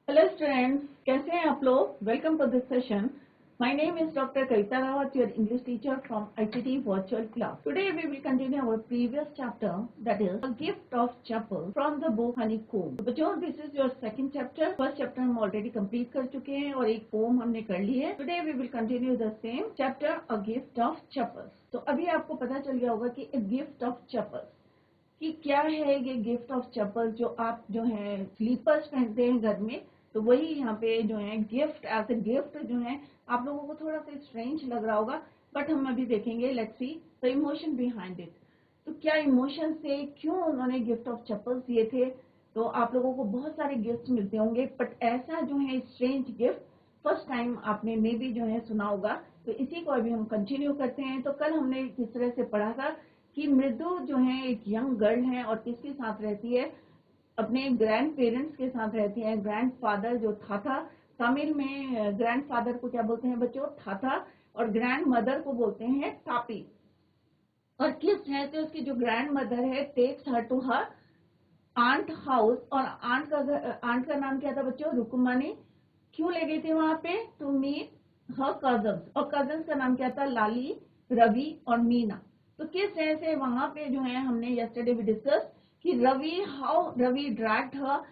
Hello students, कैसे हैं आप लोग? Welcome to this session. My name is Dr. Kavita Rawat, your English teacher from ICT Virtual Class. Today we will continue our previous chapter, that is A Gift of Chapel from the book Honeycomb. तो बच्चों, this is your second chapter. First chapter हम already complete कर चुके हैं और एक poem हमने कर ली है. Today we will continue the same chapter, A Gift of Chapel. तो अभी आपको पता चल गया होगा कि A Gift of Chapel कि क्या है ये गिफ्ट ऑफ चप्पल जो आप जो है स्लीपर्स पहनते हैं घर में, तो वही यहाँ पे जो है गिफ्ट एज ए गिफ्ट जो है आप लोगों को थोड़ा सा स्ट्रेंज लग रहा होगा, बट हम अभी देखेंगे. Let's see the emotion behind it. तो क्या इमोशन से क्यों उन्होंने गिफ्ट ऑफ चप्पल दिए थे. तो आप लोगों को बहुत सारे गिफ्ट मिलते होंगे, बट ऐसा जो है स्ट्रेंज गिफ्ट फर्स्ट टाइम आपने मे बी जो है सुना होगा. तो इसी को अभी हम कंटिन्यू करते हैं. तो कल हमने किस तरह से पढ़ा था कि मृदु जो है एक यंग गर्ल है और किसके साथ रहती है, अपने ग्रैंड पेरेंट्स के साथ रहती है. ग्रैंड फादर जो था तमिल में ग्रैंड फादर को क्या बोलते हैं बच्चों, था, और ग्रैंड मदर को बोलते हैं तापी. और किस तरह से उसकी जो ग्रैंड मदर है takes her to her aunt house. और आंट का नाम क्या था बच्चों, रुकुमानी. क्यों ले गई थी वहां पे, टू मीट हर कजन्स. और कजन्स का नाम क्या था, लाली, रवि और मीना. तो किस तरह से वहां पे जो है हमने यस्टरडे भी डिस्कस कि how Ravi dragged her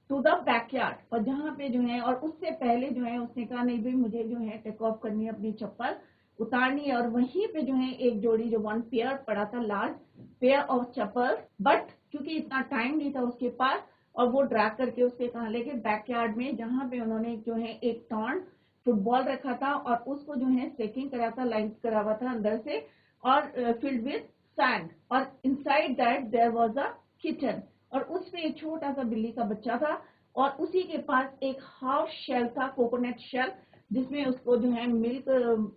to the backyard. और जहाँ पे जो है, और उससे पहले जो है उसने कहा नहीं भाई मुझे जो है टेक ऑफ करनी है, अपनी चप्पल उतारनी है. और वहीं पे जो है एक जोड़ी जो वन पेयर पड़ा था, large pair of chappal, but क्योंकि इतना टाइम नहीं था उसके पास, और वो ड्रैग करके उसके कहा लेके बैकयार्ड में, जहाँ पे उन्होंने जो है एक टॉर्न फुटबॉल रखा था और उसको जो है सेकिंग करा था, लाइन करा हुआ था अंदर से, और फिल्ड विद सैंड. और inside that there was a kitchen. और उसमें एक छोटा सा बिल्ली का बच्चा था और उसी के पास एक हाफ शेल था, कोकोनट शेल, जिसमें उसको जो है मिल्क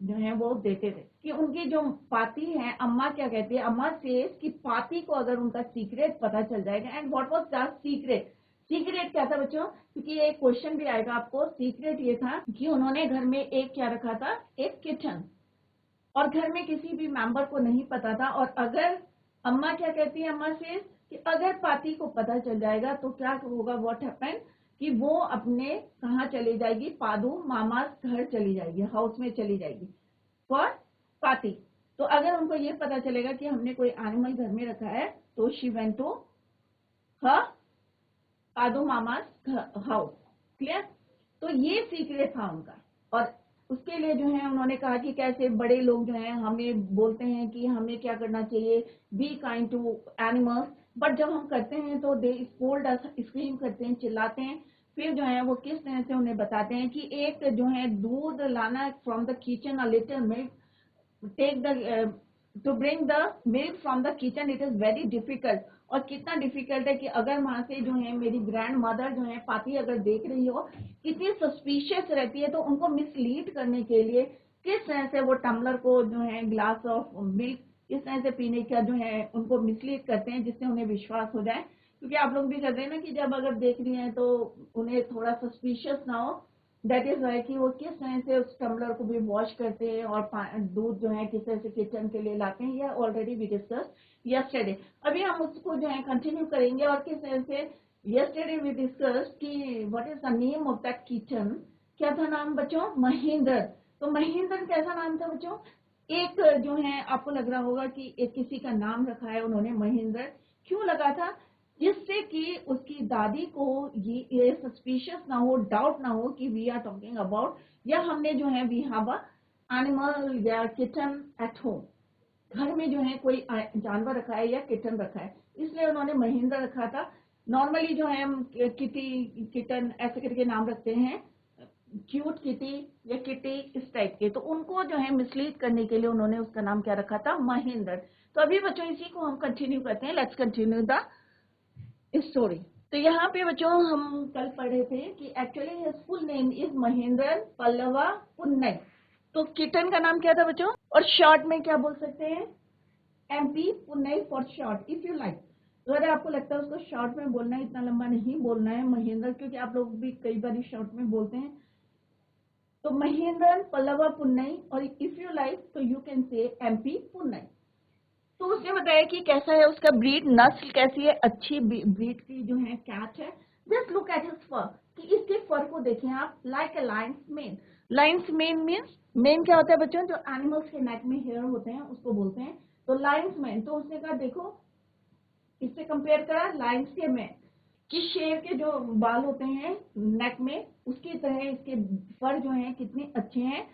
जो है वो देते थे. कि उनकी जो पाती है, अम्मा क्या कहती है, अम्मा सेज कि पाती को अगर उनका सीक्रेट पता चल जाएगा. And what was that secret. Secret क्या था बच्चों, क्योंकि एक क्वेश्चन भी आएगा आपको. सीक्रेट ये था कि उन्होंने घर में एक क्या रखा था, एक किचन. और घर में किसी भी मेंबर को नहीं पता था. और अगर अम्मा क्या कहती है, अम्मा से कि अगर पाती को पता चल जाएगा तो क्या होगा, व्हाट हैपन, कि वो अपने कहाँ चली जाएगी, पादू मामा घर चली जाएगी, हाउस में चली जाएगी फॉर पाती. तो अगर उनको ये पता चलेगा कि हमने कोई एनिमल घर में रखा है, तो she went to her Padu mama house. Clear. तो ये सीक्रेट था उनका. और उसके लिए जो है उन्होंने कहा कि कैसे बड़े लोग जो हैं हमें बोलते हैं कि हमें क्या करना चाहिए, be kind to animals, but जब हम करते हैं तो दे स्कोल्ड अस, स्क्रीम करते हैं, चिल्लाते हैं. फिर जो है वो किस तरह से उन्हें बताते हैं कि एक जो है दूध लाना from the kitchen, a little milk, take the to bring the milk from the kitchen, it is very difficult. और कितना डिफिकल्ट है कि अगर वहां से जो है मेरी ग्रैंड मदर जो है पाती अगर देख रही हो, कितनी सस्पिशियस रहती है. तो उनको मिसलीड करने के लिए किस तरह से वो टम्बलर को जो है ग्लास ऑफ मिल्क किस तरह से पीने का जो है उनको मिसलीड करते हैं, जिससे उन्हें विश्वास हो जाए. क्योंकि आप लोग भी करते हैं ना कि जब अगर देख रही हैं तो उन्हें थोड़ा सस्पिशियस ना हो. दैट इज वाई कि वो किस तरह से उस टम्बलर को भी वॉश करते हैं और दूध जो है किस तरह से किचन के लिए लाते हैं. यह ऑलरेडी वी डिस्कस यस्टरडे. अभी हम उसको जो है कंटिन्यू करेंगे. और किस तरह से यस्टरडे वी डिस्कस कि what is the name of that kitchen. क्या था नाम बच्चों, महेंद्र. तो महेंद्र कैसा नाम था बच्चों, एक जो है आपको लग रहा होगा कि एक किसी का नाम रखा है उन्होंने महेंद्र. क्यों लगा था, जिससे कि उसकी दादी को ये सस्पिशियस ना हो, डाउट ना हो कि वी आर टॉकिंग अबाउट, या हमने जो है वी हैव अ एनिमल या किचन एट होम, घर में जो है कोई जानवर रखा है या किचन रखा है. इसलिए उन्होंने महेंद्र रखा था. नॉर्मली जो है हम किटी, किटन ऐसे करके नाम रखते हैं, क्यूट किटी या किटी इस टाइप के. तो उनको जो है मिसलीड करने के लिए उन्होंने उसका नाम क्या रखा था, महेंद्र. तो अभी बच्चों इसी को हम कंटिन्यू करते हैं. Let's continue the story. तो यहाँ पे बच्चों हम कल पढ़े थे कि actually his full name is Mahendra Pallava Punnai. तो किटन का नाम क्या था बच्चों, और शॉर्ट में क्या बोल सकते हैं, MP पुन्नई for short, if you like. तो अगर आपको लगता है उसको शॉर्ट में बोलना है, इतना लंबा नहीं बोलना है महेंद्र, क्योंकि आप लोग भी कई बार शॉर्ट में बोलते हैं. तो महेंद्र पल्लवा पुन्नई, और इफ यू लाइक तो यू कैन से एमपी पुन्नई. तो उसने बताया कि कैसा है उसका ब्रीड, नस्ल कैसी है, अच्छी ब्रीड की जो है कैट है. जस्ट लुक एट हिज फर, कि इसके फर को देखिए आप, लाइक अ Lions main. Lions main means, main क्या होता है बच्चों, जो एनिमल्स के नेक में हेयर होते हैं उसको बोलते हैं। तो लायंस मेन, तो उसने कहा देखो, इससे कंपेयर करा लायंस के में कि शेर के जो बाल होते हैं नेक में, उसकी तरह इसके फर जो हैं कितने अच्छे हैं।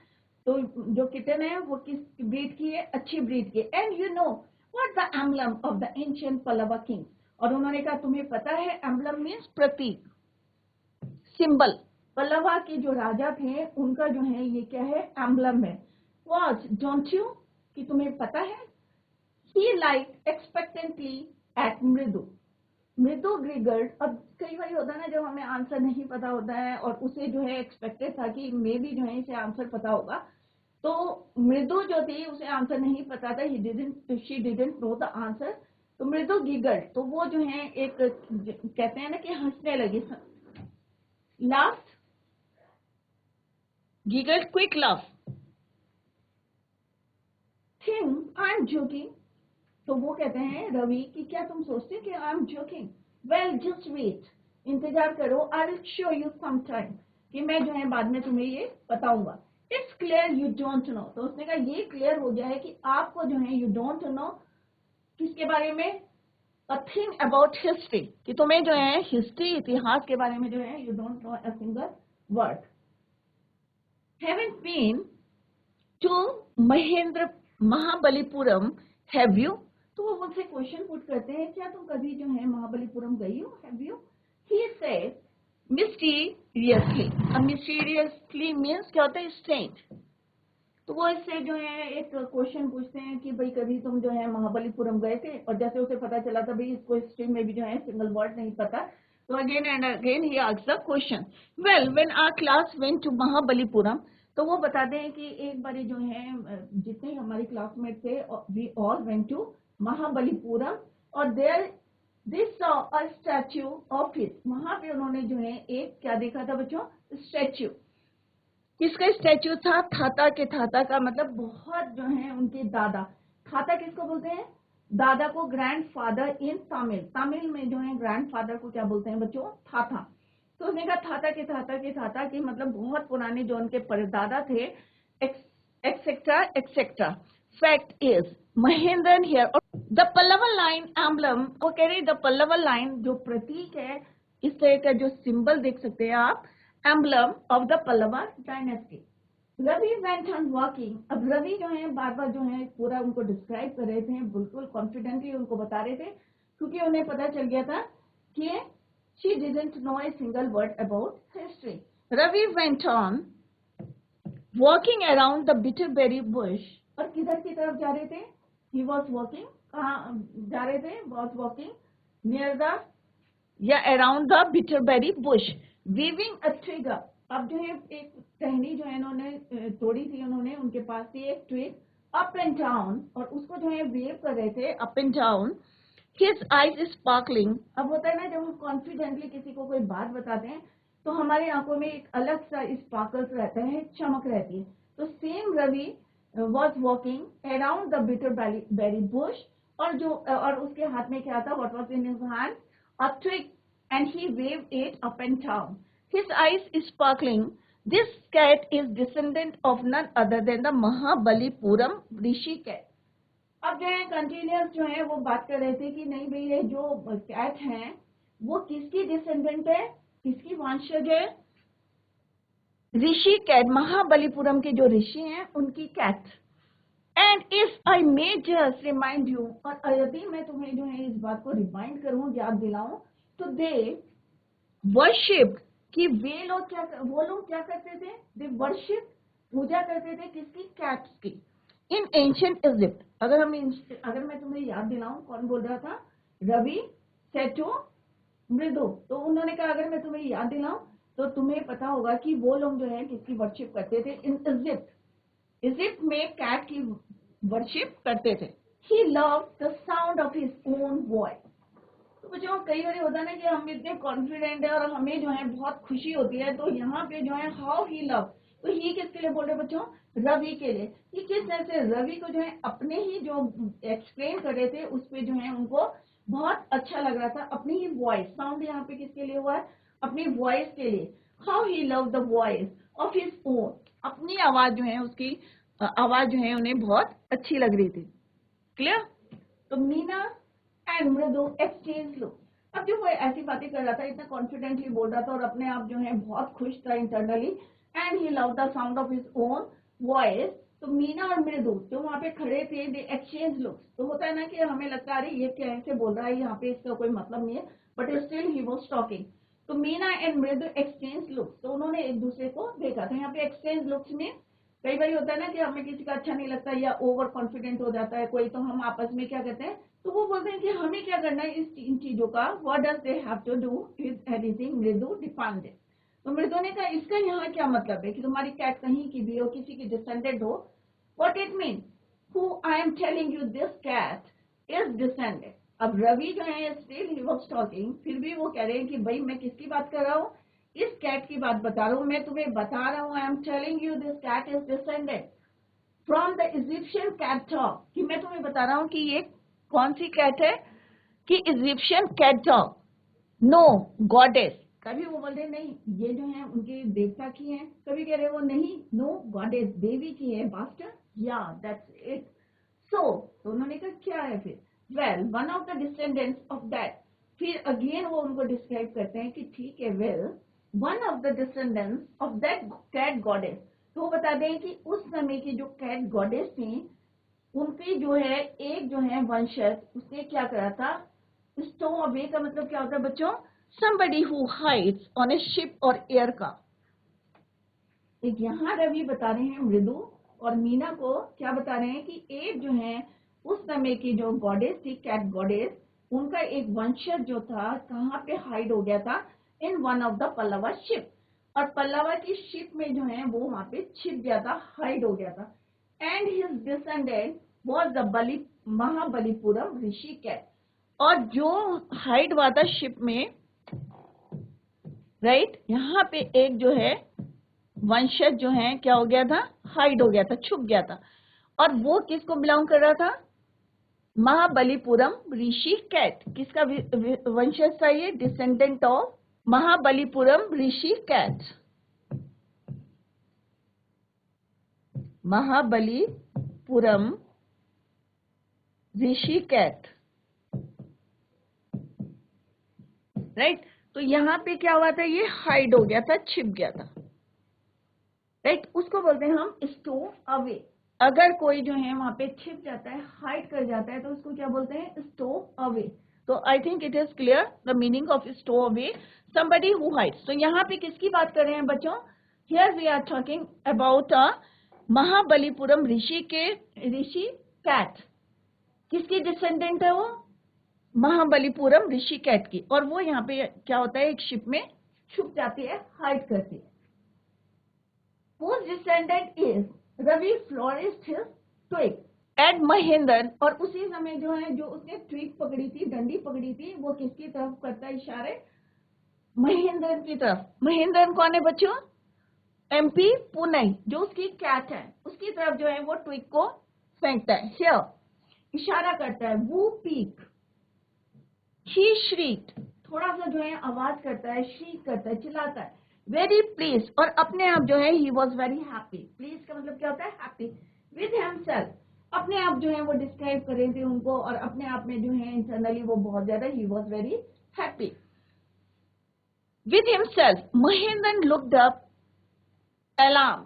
तो जो किटन है वो किस ब्रीड की है, अच्छी ब्रीड की। And you know what the emblem of the ancient Pallava king. और उन्होंने कहा तुम्हें पता है, एम्बलम मीन्स प्रतीक, सिंबल। पल्लवा के जो राजा थे उनका जो है ये क्या है, एम्बलम है। वॉच डोंट यू, कि तुम्हें पता है। ही लाइक एक्सपेक्टेंटली एट मृदु। मृदु ग्रिगर्ड। अब कई बार होता है ना, जब हमें आंसर नहीं पता होता है और उसे जो है एक्सपेक्टेड था कि मे भी जो है इसे आंसर पता होगा, तो मृदु जो थी उसे आंसर नहीं पता था, she didn't know the answer. तो मृदु गिगल, तो वो जो है एक कहते हैं ना कि हंसने लगी, laugh, giggle, quick laugh. Think I am joking, तो वो कहते हैं रवि कि क्या तुम सोचते कि I am joking. Well just wait, इंतजार करो, I will show you some time, कि मैं जो है बाद में तुम्हें ये बताऊंगा। It's clear you don't know, तो उसने कहा ये क्लियर हो गया है कि आपको जो है यू डोंट नो किसके बारे में, अ थिंग अबाउट हिस्ट्री, कि तुम्हें जो है हिस्ट्री, इतिहास के बारे में जो है you don't know a single word. Having been to Mahendra Mahabalipuram, have you, तो वो मुझसे क्वेश्चन पुट करते हैं, क्या तुम कभी जो है महाबलीपुरम गई हो, have you. He said mysteriously. अब मिस्टीरियसली मीन्स क्या होता है, स्ट्रेंज। तो वो इससे जो है एक क्वेश्चन पूछते हैं कि भाई कभी तुम जो है महाबलीपुरम गए थे, और जैसे उसे पता चला था भाई इसको हिस्ट्री में भी जो है सिंगल वर्ड नहीं पता, तो again and again he asked the question. Well when our class went to Mahabalipuram, तो वो बताते हैं कि एक बारी जो है जितने हमारे क्लासमेट थे, we all went to Mahabalipuram, और there they saw a statue of his. वहां पे उन्होंने जो है एक क्या देखा था बच्चों, स्टैच्यू। किसका स्टैच्यू था, थाता के। थाता का मतलब बहुत जो है उनके दादा। थाता किसको बोलते हैं, दादा को ग्रैंडफादर इन तमिल। तमिल में जो है ग्रैंडफादर को क्या बोलते हैं बच्चों, थाथा। तो उसने कहा थाता के थाता के थाता के मतलब बहुत पुराने जो उनके परदादा थे, etcetera etcetera. Fact is Mahendran here, the Pallava line emblem, वो कह रही द पल्लवा लाइन जो प्रतीक है, इस तरह का जो सिंबल देख सकते हैं आप, emblem of the Pallava dynasty. Ravi went on walking. अब रवि जो है बार बार जो है पूरा उनको डिस्क्राइब कर रहे थे, बिल्कुल कॉन्फिडेंटली उनको बता रहे थे, क्योंकि उन्हें पता चल गया था कि she didn't know a single word about history. Ravi went on walking around the bitterberry bush, और किधर की तरफ जा रहे थे, ही वॉज वॉकिंग, कहाँ जा रहे थे, वॉज वॉकिंग नियर द या around the bitterberry bush, weaving a trigger. अब जो है एक टहनी जो है इन्होंने तोड़ी थी, उन्होंने उनके पास थी एक ट्विग, अप एंड डाउन, और उसको जो है वेव कर रहे थे up and down. His eyes sparkling. अब होता है ना जब हम कॉन्फिडेंटली किसी को कोई बात बताते हैं तो हमारी आंखों में एक अलग सा स्पार्कल रहता है, चमक रहती है। तो same Ravi was walking around the bitterberry bush, और उसके हाथ में क्या था, what was in his hand, a twig, and he waved it up and down. His eyes sparkling. This cat is descendant of none other than the Mahabalipuram Rishi cat. अब जो है continuous जो है वो बात कर रहे थे कि नहीं भाई ये जो कैट है वो किसकी डिसेंडेंट है, किसकी वंशज है, ऋषि कैट, महाबलीपुरम के जो ऋषि हैं उनकी cat. And if I may just remind you, और यदि मैं तुम्हें जो है इस बात को रिमाइंड करूं, याद दिलाऊं, तो दे वर्शिप, कि वे लोग क्या, वो लोग क्या करते थे, दे वर्शिप, पूजा करते थे किसकी, कैट्स की, इन एंशिएंट इजिप्ट। अगर मैं तुम्हें याद दिलाऊं, कौन बोल रहा था, रवि सेड टू मृदु। तो उन्होंने कहा अगर मैं तुम्हें याद दिलाऊं तो तुम्हें पता होगा कि वो लोग जो है किसकी वर्शिप करते थे, इन इजिप्ट। इजिप्ट में कैट की वर्शिप करते थे। He loved the sound of his own voice. तो बच्चों कई बार होता है ना कि हम इतने कॉन्फिडेंट है और हमें जो है बहुत खुशी होती है, तो यहाँ पे जो है हाउ ही लव, तो ही किसके लिए बोल रहे बच्चों, रवि के लिए। कि किस तरह से रवि को जो है अपने ही जो एक्सप्लेन कर रहे थे उस पे जो है उनको बहुत अच्छा लग रहा था, अपनी ही वॉइस। साउंड यहाँ पे किसके लिए हुआ है, अपनी वॉइस के लिए, how he love the voice of his own, अपनी आवाज जो है उसकी आवाज जो है उन्हें बहुत अच्छी लग रही थी। क्लियर? तो मीना एंड मृदु एक्सचेंज लुक। अब जो वो ऐसी बातें कर रहा था, इतना कॉन्फिडेंटली बोल रहा था और अपने आप जो है बहुत खुश था internally, and he love the sound of his own voice. तो मीना और मृदु जो वहां पे खड़े थे, दे एक्सचेंज लुक्स। तो होता है ना कि हमें लगता है अरे ये कैसे बोल रहा है, यहाँ पे इसका कोई मतलब नहीं है, but still he was talking. तो मीना एंड मृदु एक्सचेंज लुक्स, तो उन्होंने एक दूसरे को देखा। तो यहाँ पे एक्सचेंज लुक्स में कई बार होता है ना कि हमें किसी का अच्छा नहीं लगता या ओवर कॉन्फिडेंट हो जाता है कोई, तो हम आपस में क्या कहते हैं, तो वो बोलते हैं कि हमें क्या करना है इन चीजों का, what does they have to do with anything. Mridu defined. तो मृदु ने कहा इसका यहाँ क्या मतलब है कि तुम्हारी कैट कहीं की भी हो, किसी की डिसेंडेड हो, what it mean, who I am telling you this cat is descended. अब रवि जो है स्टिल ही वाज टॉकिंग, फिर भी वो कह रहे हैं कि भाई मैं किसकी बात कर रहा हूँ, इस कैट की बात बता रहा हूँ, मैं तुम्हें बता रहा हूँ, I am telling you this cat is descended from the Egyptian cat dog, कि मैं तुम्हें बता रहा हूँ कि ये कौन सी कैट है, कि Egyptian cat dog, no goddess. कभी वो बोल रहे नहीं ये जो है उनके देवता की है, कभी कह रहे वो नहीं नो गॉडेस देवी की है, मास्टर, या दैट्स इट। सो तो उन्होंने कहा क्या है फिर, well one of the descendants of that, फिर अगेन वो उनको डिस्क्राइब करते हैं कि ठीक है, well one of the descendants of that cat goddess. तो वो बता दें कि उस समय की जो कैट गॉडेस थी, उनकी जो है एक जो है वंशज, उसने क्या करा था, स्टो अवे का मतलब क्या होता है बच्चों, somebody who hides on a ship or air का। एक यहाँ रवि बता रहे हैं मृदु और मीना को क्या बता रहे हैं कि एक जो है उस समय की जो गॉडेस थी, कैट गॉडेस, उनका एक वंशज जो था कहाँ पे हाइड हो गया था, in one of the Pallava ship, और पल्लवा की शिप में जो है वो वहां पे छिप गया था, हाइड हो गया था। And his descendant was the Mahabalipuram Rishi cat, और जो हाइड हुआ था शिप में, राइट, यहाँ पे एक जो है वंशज जो है क्या हो गया था, हाइड हो गया था, छुप गया था, और वो किसको बिलोंग कर रहा था, महाबलीपुरम ऋषि कैट। किसका वंशज था ये, descendant of Mahabalipuram Rishi cat, Mahabalipuram Rishi cat, right. तो यहाँ पे क्या हुआ था, ये हाइड हो गया था, छिप गया था, राइट। उसको बोलते हैं हम स्टो अवे। अगर कोई जो है वहां पे छिप जाता है, हाइड कर जाता है, तो उसको क्या बोलते हैं, स्टो अवे। तो I think it is clear the meaning of stow away, somebody who hides। तो यहाँ पे किसकी बात कर रहे हैं बच्चों, here we are talking about Mahabalipuram Rishi cat. किसकी डिसेंडेंट है वो, महाबलीपुरम ऋषि कैट की, और वो यहाँ पे क्या होता है, एक शिप में छुप जाती है, हाइड करती है। Whose descendant is Ravi florist his twig at Mahendra, और उसी समय जो है जो उसने ट्विग पकड़ी थी, डंडी पकड़ी थी, वो किसकी तरफ करता है इशारे, महेंद्र की तरफ। महेंद्र कौन है बच्चों, एमपी पुणे, जो उसकी कैट है, उसकी तरफ जो है वो ट्विग को फेंकता है, हियर इशारा करता है। वो पीक, ही श्रीक, थोड़ा सा जो है आवाज करता है, श्रीक करता है, चिल्लाता है, वेरी प्लीज, और अपने आप जो है he was very happy. Please का मतलब क्या होता है, हैप्पी, विद हिमसेल्फ, अपने आप जो है वो डिस्क्राइब कर रहे थे उनको, और अपने आप में जो है इंटरनली वो बहुत ज्यादा he was very happy with himself. Mahendra looked up alarm.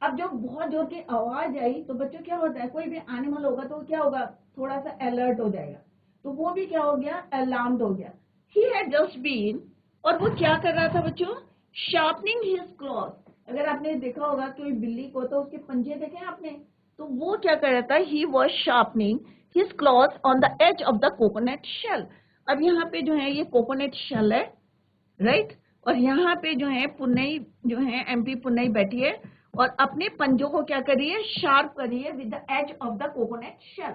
अब जो बहुत जोर की आवाज आई, तो बच्चों क्या होता है, कोई भी एनिमल होगा तो क्या होगा, थोड़ा सा अलर्ट हो जाएगा, तो वो भी क्या हो गया, अलार्म्ड हो गया। ही हैड जस्ट बीन, और वो क्या कर रहा था बच्चों, शार्पनिंग हिज क्लॉथ। अगर आपने देखा होगा कोई बिल्ली को, तो उसके पंजे देखे आपने, तो वो क्या कर रहा था, he was sharpening his cloth on the edge of the coconut shell. अब यहाँ पे जो है ये कोकोनट शेल है, राइट, और यहाँ पे जो है पुन्नई जो है एमपी पुन्नई बैठी है और अपने पंजों को क्या कर रही है, शार्प कर रही है with the edge of the coconut shell.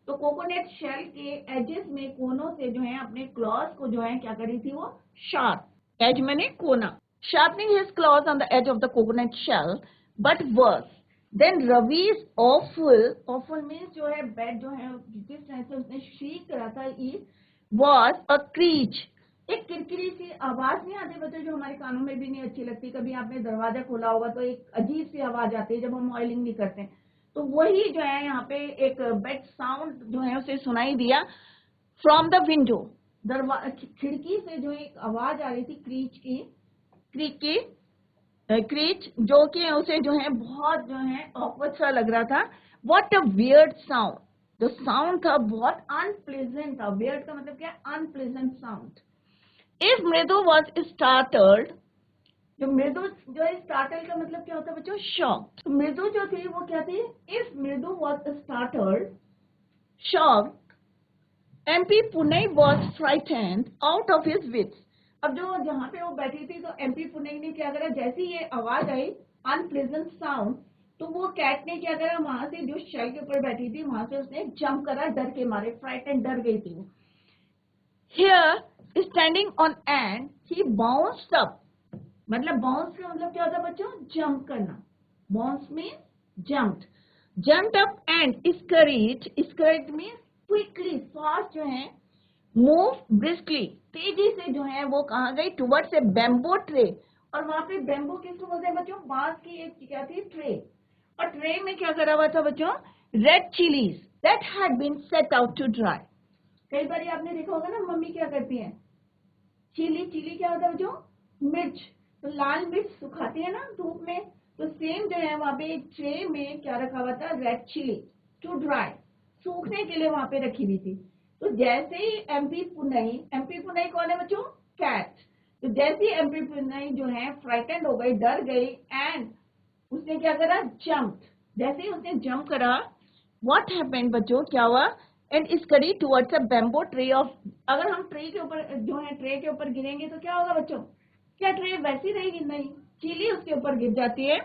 तो कोकोनट शेल के एजेस में, कोनों से जो है अपने क्लॉज को जो है क्या कर रही थी वो, शार्प, एज मैंने कोना, sharpening his claws on the edge of the coconut shell, but worse. Then Ravi's awful means जो है बैड जो है जिस तरह से उसने shriek करा था, it was a screech एक किरकिरी सी आवाज नहीं आती बच्चों, जो हमारे कानों में भी नहीं अच्छी लगती। कभी आपने दरवाजा खोला होगा तो एक अजीब सी आवाज आती है जब हम ऑयलिंग नहीं करते हैं। तो वही जो है यहाँ पे एक बेड साउंड जो है उसे सुनाई दिया फ्रॉम द विंडो। खिड़की से जो एक आवाज आ रही थी क्रीच की क्रीच, जो कि उसे जो है बहुत जो है ऑकवर्ड सा लग रहा था। व्हाट अ वियर्ड साउंड, जो साउंड था बहुत अनप्लेजेंट था। वियर्ड का मतलब क्या है? Unpleasant sound. If Mridu was startled, जो मृदु जो है स्टार्टल का मतलब क्या होता है बच्चों? शॉक्ड। तो मृदु जो थी वो क्या थी? If Mridu was startled shocked, MP Punai was frightened out of his wits. अब जो जहां पे वो बैठी थी तो एमपी पुनई ने क्या करा, जैसी ये आवाज आई अनप्लेजेंट साउंड, तो वो कैट ने क्या करा, वहां से जो शेल के ऊपर बैठी थी वहां से उसने जंप करा, डर के मारे। फ्राइटेंड, डर गई थी वो। Here, standing on end, he bounced up. मतलब बाउंस का मतलब क्या होता है बच्चों? जंप करना। Bounce means jumped. Jumped up and skirt means quickly, fast जो है। मूव ब्रिस्कली, तेजी से जो है वो कहाँ गई? Towards a bamboo tray. और वहां पे बैम्बो किसको बोलते हैं बच्चों? बांस की एक क्या थी? ट्रे। और ट्रे में क्या करा हुआ था बच्चों? Red chillies that had been set out to dry. कई बार आपने देखा होगा ना, मम्मी क्या करती है, चिली क्या होता है बच्चों? मिर्च। तो लाल मिर्च सुखाती है ना धूप में, तो सेम जो है वहां पे एक ट्रे में क्या रखा हुआ था? रेड चिली टू ड्राई, सूखने के लिए वहां पे रखी हुई थी। तो जैसे ही एमपी पुनई कौन है बच्चों? कैट। तो जैसे ही एमपी पुनई जो है फ्राइटेंड हो गई, डर गई, एंड उसने क्या करा? जंप। जैसे ही उसने जंप करा, व्हाट हैपेंड बच्चों? क्या हुआ? And scurry towards a bamboo tree off. अगर हम ट्री के ऊपर जो है ट्रे के ऊपर गिरेंगे तो क्या होगा बच्चों? क्या ट्रे वैसी रहेगी? नहीं, चिली उसके ऊपर गिर जाती है।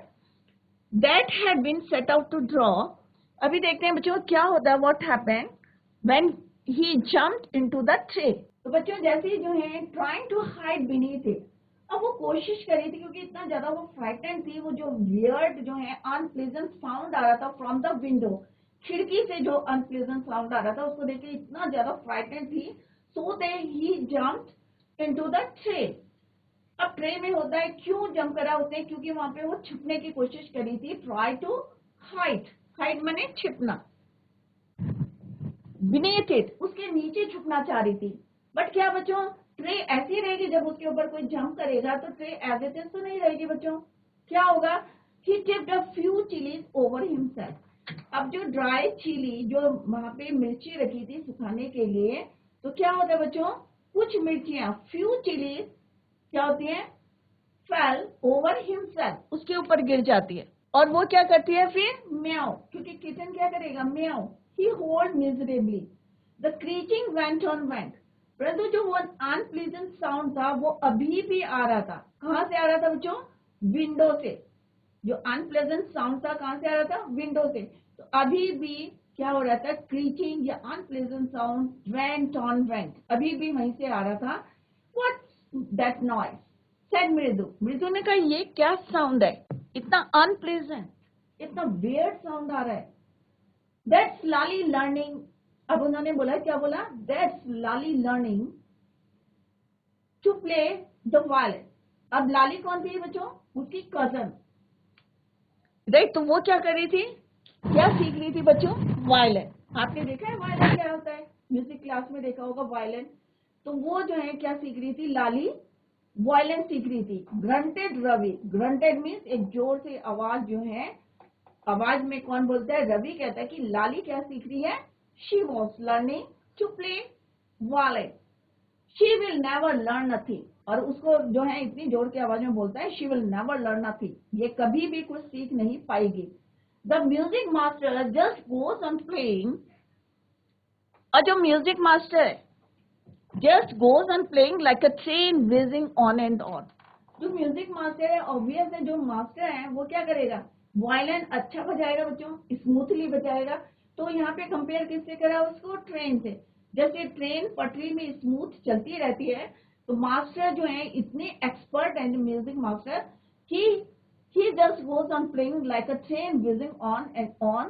That had been set out to draw. अभी देखते हैं बच्चों क्या होता है। What happened when he jumped into the tray. तो बच्चों जैसे जो है trying to hide beneath it, अब वो कोशिश कर रही थी क्योंकि इतना ज्यादा वो फ्राइटेंड थी। वो जो वियर्ड जो है अनप्लेजेंट साउंड आ रहा था फ्रॉम द विंडो, खिड़की से जो अनप्लेजेंट साउंड आ रहा था उसको देख के इतना ज्यादा फ्राइटेंड थी। सो दे ही जंप्ड इनटू द ट्रे। अब ट्रे में होता है, क्यों जंप करा उसने? क्योंकि वहां पे वो छुपने की कोशिश करी थी। ट्राई टू हाइड, हाइड माने छिपना। बीनीथ इट, उसके नीचे छुपना चाह रही थी। बट क्या बच्चों, ट्रे ऐसी रहेगी जब उसके ऊपर कोई जंप करेगा तो ट्रे एज इट इज तो नहीं रहेगी बच्चों। क्या होगा? He tipped a few chillies over himself. अब जो ड्राई चिली जो वहां पे मिर्ची रखी थी सुखाने के लिए, तो क्या होता है बच्चों? कुछ मिर्चियां, फ्यू चिलीज क्या होती है? फेल ओवर हिमसेल्फ, उसके ऊपर गिर जाती है। और वो क्या करती है फिर? म्याओ, क्योंकि किचन क्या करेगा? Meow. He howled miserably, the screeching went on went. परंतु जो वो अनप्लीजेंट साउंड था वो अभी भी आ रहा था। कहां से आ रहा था बच्चों? विंडो से। जो अनप्लेजेंट साउंड था कहां से आ रहा था? विंडो से। तो अभी भी क्या हो रहा था? क्रीचिंग या unpleasant sound went on went, अभी भी वहीं से आ रहा था। व्हाट्स दैट नॉइज सेड मृदु। मृदु ने कहा ये क्या साउंड है? इतना अनप्लेजेंट, इतना वियर्ड साउंड आ रहा है। That's Lali learning. अब उन्होंने बोला, क्या बोला? That's Lali learning to play the violin. अब लाली कौन थी बच्चों? उसकी कजन। राइट, तो वो क्या कर रही थी? क्या सीख रही थी बच्चों? वायलिन। आपने देखा है वायलिन क्या होता है? म्यूजिक क्लास में देखा होगा वायलिन। तो वो जो है क्या सीख रही थी? लाली वायलिन सीख रही थी। ग्रंटेड रवि, ग्रंटेड मीन्स एक जोर से आवाज जो है, आवाज में कौन बोलता है? रवि कहता है कि लाली क्या सीख रही है? She was learning to play violin. She will never learn nothing. और उसको जो है इतनी जोर की आवाज में बोलता है, she will never learn nothing, ये कभी भी कुछ सीख नहीं पाएगी। The music master just goes on playing. और जो म्यूजिक मास्टर है just goes on playing like a train whizzing on and on. जो म्यूजिक मास्टर है, ऑब्वियस है, जो मास्टर है वो क्या करेगा? वायलिन अच्छा बजाएगा बच्चों, स्मूथली बजाएगा। तो यहाँ पे कंपेयर किससे करा उसको? ट्रेन से। जैसे ट्रेन पटरी में स्मूथ चलती रहती है, तो मास्टर जो है इतने एक्सपर्ट है म्यूजिक मास्टर कि he just goes on playing like a train whizzing on and on.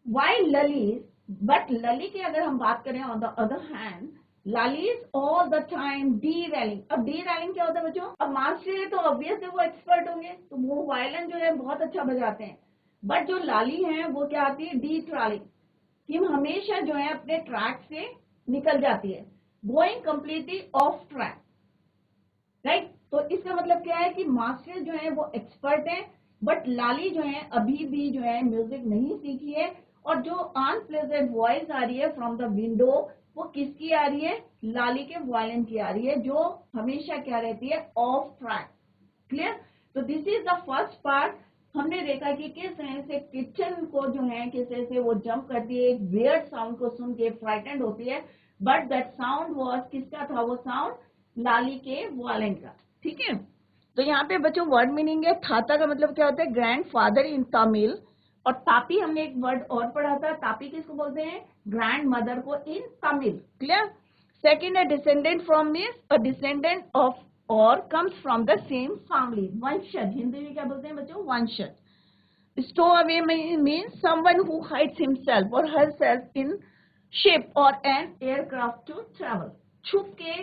While Lali, but Lali की अगर हम बात करें on the other hand, Lali is all the time D railing. अब डी रैलिंग क्या होता है बच्चों? अब मास्टर है तो ऑब्वियसली वो एक्सपर्ट होंगे, तो वो वायलिन जो है बहुत अच्छा बजाते हैं। बट जो लाली है वो क्या आती है? डी ट्रैलिंग, कि हमेशा जो है अपने ट्रैक से निकल जाती है, going completely off track, right. तो इसका मतलब क्या है कि मास्टर जो है वो एक्सपर्ट है, बट लाली जो है अभी भी जो है म्यूजिक नहीं सीखी है। और जो अनप्लेजेंट वॉइस आ रही है फ्रॉम द विंडो, वो किसकी आ रही है? लाली के वायलिन की आ रही है, जो हमेशा क्या रहती है? Of track. क्लियर? तो this is the first part. हमने देखा कि किस तरह से किचन को जो है किस तरह से वो जंप करती है, एक वियर्ड साउंड को सुन के फ्राइटेंड होती है, बट दैट साउंड वाज किसका था? वो साउंड लाली के वायलिन का। ठीक है, तो यहाँ पे बच्चों वर्ड मीनिंग है। थाता का मतलब क्या होता है? Grand father in Tamil. और तापी हमने एक वर्ड और पढ़ा था, तापी किसको बोलते हैं? ग्रैंड मदर को इन तमिल। क्लियर? सेकेंड है descendant from means a descendant of or comes from the same family. वंशज हिंदी में क्या बोलते हैं बच्चों? वंशज। Stow away means someone who hides himself or herself in ship or an aircraft to travel. छुप के,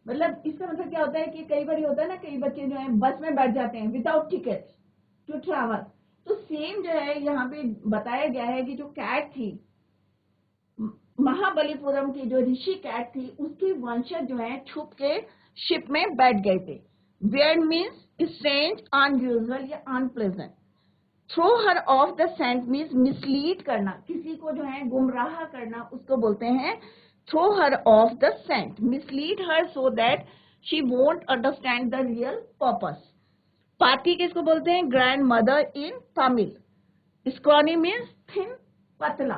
मतलब इसका मतलब क्या होता है कि कई बार होता है ना, कई बच्चे जो है बस में बैठ जाते हैं विदाउट टिकट टू ट्रैवल। तो सेम जो है यहाँ पे बताया गया है कि जो कैट थी, महाबलीपुरम की जो ऋषि कैट थी, उसकी वंशज जो है छुप के शिप में बैठ गए थे। वियर्ड मीन्स स्ट्रेंज, अनयूजुअल या unpleasant. Throw her off the scent means mislead करना, किसी को जो है गुमराह करना, उसको बोलते हैं throw her off the scent. Mislead her so that she won't understand the real purpose. पाती किसको बोलते हैं? Grandmother in Tamil. Scrawny means thin, पतला।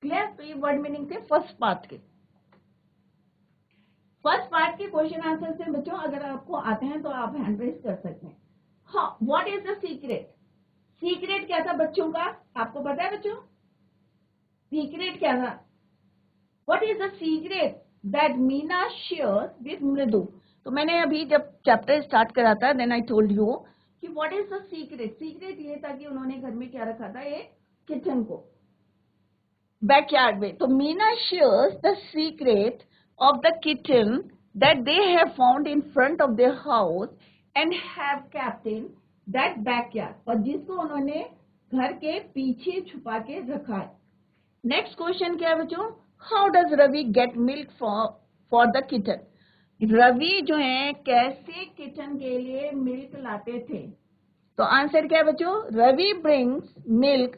क्लियर? तो ये वर्ड मीनिंग थे फर्स्ट पार्ट के। फर्स्ट पार्ट के क्वेश्चन आंसर से बच्चों अगर आपको आते हैं तो आप हैंड रेज कर सकते हैं। हाँ, what is the secret? Secret क्या था बच्चों का? आपको पता है बच्चों सीक्रेट क्या था? What is the secret that Meena share with मृदु? तो मैंने अभी जब चैप्टर स्टार्ट करा था, देन आई टोल्ड यू कि what is the secret. Secret ये था कि उन्होंने घर में क्या रखा था? एक किचन को बैकयार्ड में। तो Meena shares the secret of the kitchen that they have found in front of their house and have kept in that backyard, और जिसको उन्होंने घर के पीछे छुपा के रखा है। नेक्स्ट क्वेश्चन क्या है बच्चों? How does Ravi get milk for the kitchen? Ravi जो है कैसे किचन के लिए मिल्क लाते थे? तो आंसर क्या है बच्चों? Ravi brings milk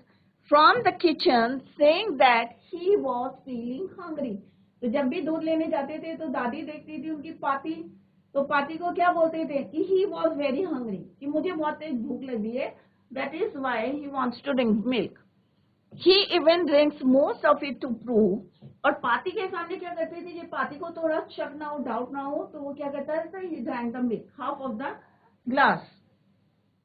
from the kitchen saying that he was feeling hungry. तो जब भी दूध लेने जाते थे तो दादी देखती थी उनकी पाती, तो पाती को क्या बोलते थे? कि ही वाज वेरी हंग्री, कि मुझे बहुत तेज भूख लगी है, that is why he wants to drink milk. He even drinks most of it to prove. और पाती के सामने क्या करती थी? जब पाती को थोड़ा शक ना हो, डाउट ना हो, तो वो क्या करता है? He drank the milk, half of the glass.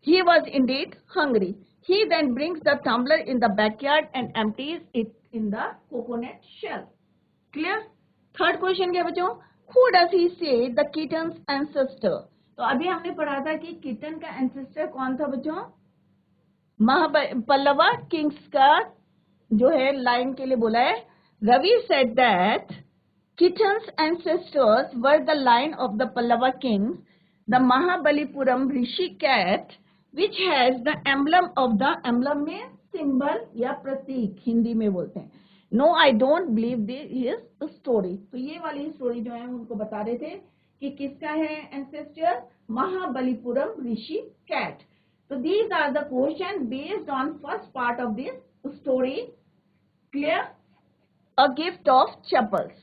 He was indeed hungry. He then brings the tumbler in the backyard and empties it in the coconut shell. Clear? Third question क्या बच्चों? Who does he say the kitten's ancestor? तो अभी हमने पढ़ा था कि kitten का ancestor कौन था बच्चों? पल्लवा किंग्स का जो है लाइन के लिए बोला है। Ravi said that kitten's ancestors were the line of the Pallava kings, the Mahabalipuram rishi cat, which has the emblem of the emblem में सिंबल या प्रतीक हिंदी में बोलते हैं। No I don't believe this is story. तो ये वाली स्टोरी जो है उनको बता रहे थे कि किसका है ancestor? Mahabalipuram Rishi cat. So these are the questions based on first part of this story. Clear? A gift of chapels.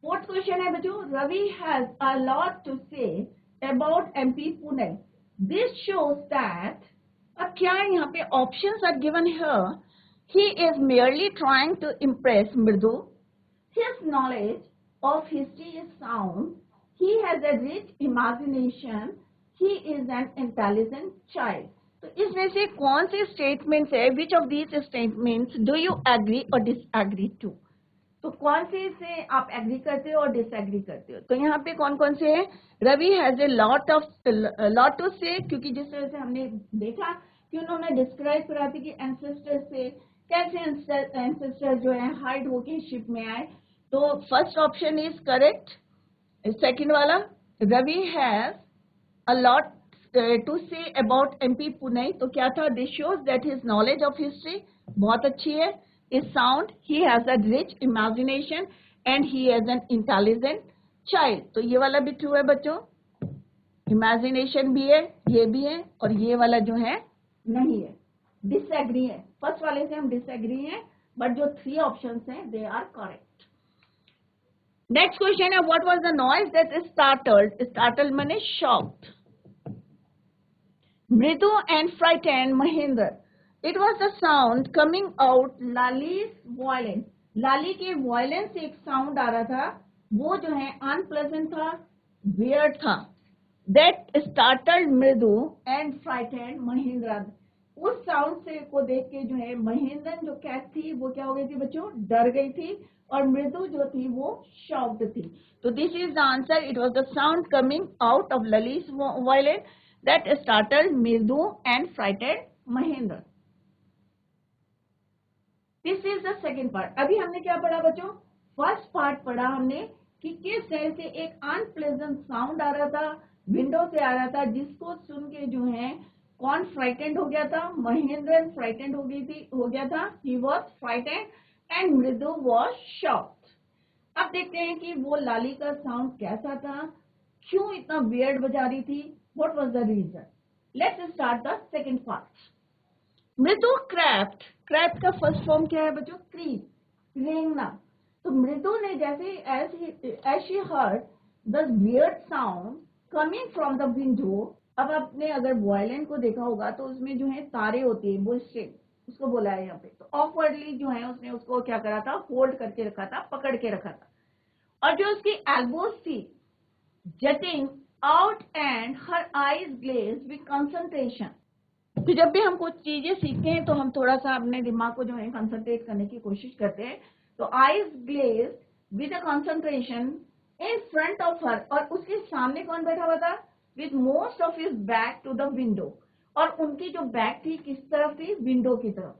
Fourth question है बच्चों, Ravi has a lot to say about MP Pune. This shows that अब क्या है यहाँ पे? Options are given here. He is merely trying to impress Mridu. His knowledge of history is sound. He has a rich imagination. He is an intelligent child. तो इसमें से कौन से स्टेटमेंट्स है? Which of these statements do you agree और disagree to? तो कौन से आप एग्री करते हो और डिसएग्री करते हो? तो यहाँ पे कौन कौन से है? Ravi has a lot to say, क्योंकि जिस तरह से हमने देखा कि उन्होंने डिस्क्राइब करा थी कि एंसेस्टर से कैसे एंसेस्टर जो है हाइड होके शिप में आए, तो first option is correct. Second वाला, Ravi has a lot to say about MP Pune. तो क्या था? This shows that his knowledge of history बहुत अच्छी है. Is sound, he has a rich imagination and he has an intelligent child. तो ये वाला भी ट्रू है बच्चों. इमेजिनेशन भी है, ये भी है, और ये वाला जो है नहीं है, डिसएग्री है. फर्स्ट वाले से हम डिसएग्री हैं, बट जो 3 ऑप्शंस हैं they are correct. Next question है, what was the noise that startled. Startled माने shocked Mridu and frightened Mahendra. It was the sound coming out Lali's violin. लाली के violin से एक sound आ रहा था, वो जो है unpleasant था, weird था. That startled Mridu and frightened Mahendra. उस साउंड से को देख के जो है महेंद्रन जो कैट थी वो क्या हो गई थी बच्चों? डर गई थी. और मृदु जो थी वो शॉक्ड थी. तो this is the answer. It was the sound coming out of Lalli's violin that startled Mridu and frightened Mahendra. This is the second part. अभी हमने क्या पढ़ा बच्चों? फर्स्ट पार्ट पढ़ा हमने कि किस तरह से एक अनप्लेजेंट साउंड आ रहा था, विंडो से आ रहा था, जिसको सुन के जो है कौन फ्राइटेंड हो गया था? महेंद्रन फ्राइटेंड हो गया था. He was frightened and मृदु was shocked. अब देखते हैं कि वो लाली का साउंड कैसा था, क्यों इतना वियर्ड बजा रही थी. What was the reason? Let's start the second part. मृदु crept. Crept का फर्स्ट फॉर्म क्या है बच्चों? Creep, रेंगना. तो मृदु ने जैसे as she heard the weird sound coming from the window. अब आपने अगर वायलिन को देखा होगा तो उसमें जो है तारे होती है, वो स्ट्रिंग, उसको बोला है यहाँ पे. तो ऑकवर्डली जो है उसने उसको क्या करा था? होल्ड करके रखा था, पकड़ के रखा था. और जो उसकी एल्बोज थी jutting out and her eyes glazed with concentration. तो जब भी हम कुछ चीजें सीखते हैं तो हम थोड़ा सा अपने दिमाग को जो है कंसंट्रेट करने की कोशिश करते हैं. तो eyes glazed with a concentration in front of her. और उसके सामने कौन बैठा हुआ था? with most of his back to the window. और उनकी जो बैक थी किस तरफ थी? विंडो की तरफ.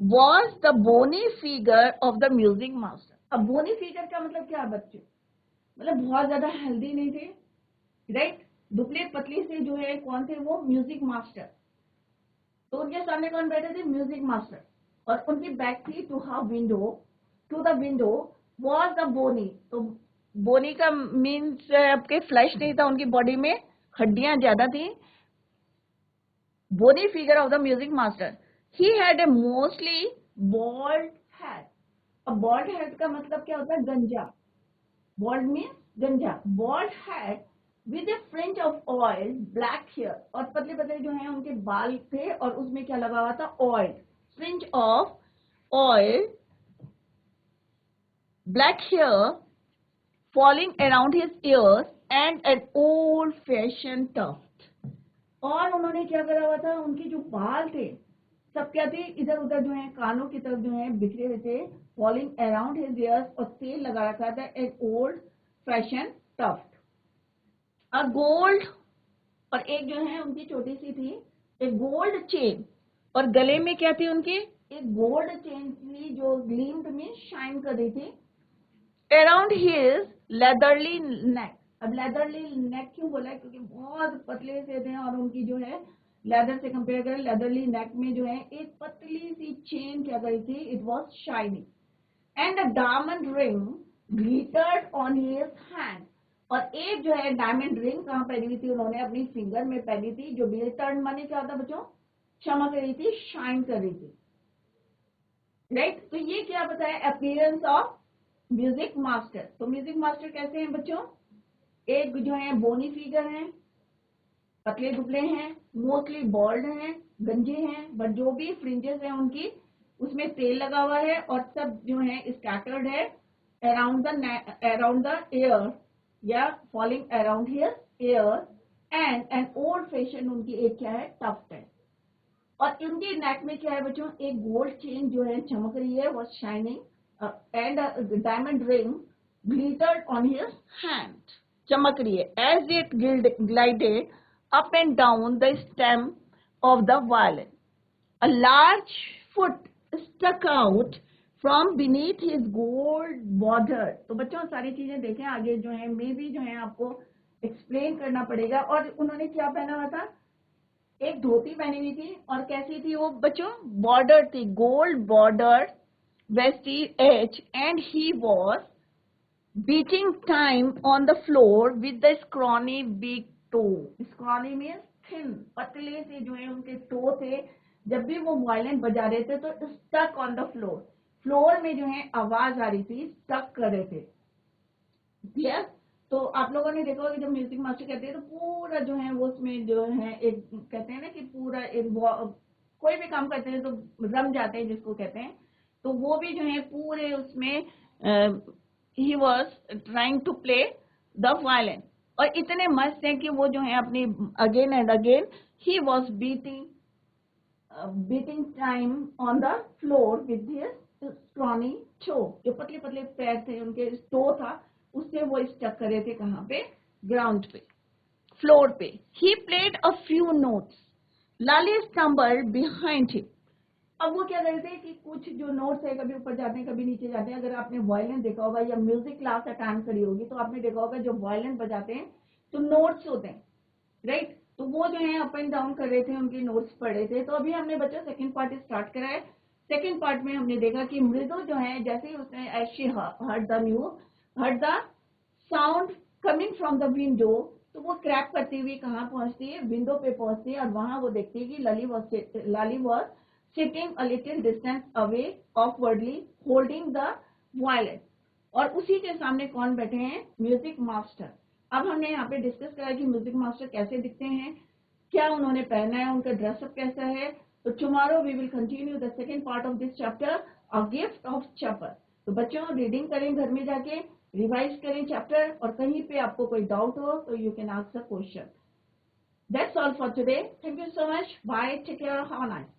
was the bony figure of the music master. अब bony figure का मतलब क्या है बच्चों? मतलब बहुत ज्यादा हेल्दी नहीं थे, राइट. दुबले पतली से जो है कौन थे वो? Music master. तो उनके सामने कौन बैठे थे? Music master. और उनकी बैक थी to the window was the Bonnie. तो बोनी का मीन्स आपके फ्लैश नहीं था, उनकी बॉडी में हड्डियां ज्यादा थी. Bony figure of the music master. He had a mostly bald head. अब बॉल्ड हेड का मतलब क्या होता है? गंजा. Bald means गंजा. Bald head with a fringe of oil, black hair. और पतले पतले जो हैं उनके बाल थे और उसमें क्या लगा हुआ था? Oil. Fringe of oil, black hair falling around his ears and an old-fashioned tuft. और उन्होंने क्या करा हुआ था? उनके जो बाल थे सब क्या थे? इधर उधर जो है कानों की तरफ जो है बिखरे हुए थे. Falling around his ears. और तेल लगा रखा था an old fashion tuft. A gold. और एक जो है उनकी छोटी सी थी एक गोल्ड चेन. और गले में क्या थी उनकी? एक गोल्ड चेन थी जो ग्लीम्ड में शाइन कर रही थी. अराउंड हिज लेदरली नेक. अब लेदरली नेक क्यों बोला है? क्योंकि बहुत पतले से थे और उनकी जो है लेदर से कंपेयर करें, लेदरली नेक में जो है एक पतली सी चेन क्या गई थी? It was shining. And a diamond ring glittered on his hand. और एक जो है डायमंड रिंग कहाँ पहनी हुई थी? उन्होंने अपनी फिंगर में पहनी थी. जो ग्लिटर्ड माने क्या होता बच्चों? चमक रही थी, शाइन कर रही थी, राइट. तो ये क्या बताया? Appearance of music master. तो म्यूजिक मास्टर कैसे हैं बच्चों? एक जो है बोनी फिगर है, पतले दुबले हैं, मोस्टली बॉल्ड हैं, गंजे हैं, बट जो भी फ्रिंजेस हैं उनकी उसमें तेल लगा हुआ है और सब जो है स्कैटर्ड है अराउंड द एयर या falling around here air. And N old fashion उनकी एक क्या है? टफ्ट है. और इनके नेक में क्या है बच्चों? एक गोल्ड चेन जो है चमक रही है, was shining. And diamond ring glittered on his hand. चमक रही है. As it glided up and down the stem of the violin, a large foot stuck out from beneath his gold border. तो बच्चों सारी चीजें देखें, आगे जो है मे भी जो है आपको एक्सप्लेन करना पड़ेगा। और उन्होंने क्या पहना हुआ था, एक धोती पहनी हुई थी, और कैसी थी वो बच्चों, बॉर्डर थी, gold border vestige, and he was beating time on the floor with the scrawny big toe. Scrawny means thin, पतले से जो है उनके toe थे। जब भी वो वायलिन बजा रहे थे तो stuck on the floor, floor में जो है आवाज आ रही थी, स्टक कर रहे थे। क्लियर? तो आप लोगों ने देखा होगा जब म्यूजिक मास्टर कहते हैं तो पूरा जो है वो उसमें जो है एक कहते हैं ना कि पूरा एक कोई भी काम करते हैं तो रम जाते हैं जिसको कहते हैं। तो वो भी जो है पूरे उसमें he was trying to play the violin, और इतने मस्त हैं कि वो जो है अपनी again and again he was beating time on the floor with his scrawny toe. जो पतले पतले पैर थे उनके, टो था, उससे वो स्टक करे थे कहाँ पे, ग्राउंड पे, फ्लोर पे। He played a few notes, Lali stumbled behind him. अब वो क्या करते हैं कि कुछ जो नोट्स है कभी ऊपर जाते हैं कभी नीचे जाते हैं। अगर आपने वायलिन देखा होगा या म्यूजिक क्लास अटेंड करी होगी तो आपने देखा होगा जो वायलिन बजाते हैं तो नोट्स होते हैं, राइट? तो वो जो है अप एंड डाउन कर रहे थे, उनके नोट्स पढ़े थे। तो अभी हमने बच्चों सेकंड पार्ट स्टार्ट करा है। सेकंड पार्ट में हमने देखा कि मृदु जो है जैसे ही उसने as she heard the sound coming from the window, तो वो क्रैक करती हुई कहाँ पहुंचती है, विंडो पे पहुंचती है, और वहां वो देखती है कि Lalli was sitting a little distance away awkwardly holding the violin. और उसी के सामने कौन बैठे हैं, म्यूजिक मास्टर। अब हमने यहाँ पे डिस्कस करा कि म्यूजिक मास्टर कैसे दिखते हैं, क्या उन्होंने पहना है, उनका ड्रेसअप कैसा है। तो tomorrow we will continue the second part of this chapter, a gift of chappals. तो बच्चों रीडिंग करें घर में जाके, रिवाइज करें चैप्टर, और कहीं पे आपको कोई डाउट हो तो you can ask the question. That's all for today. Thank you so much, bye, take care, have a nice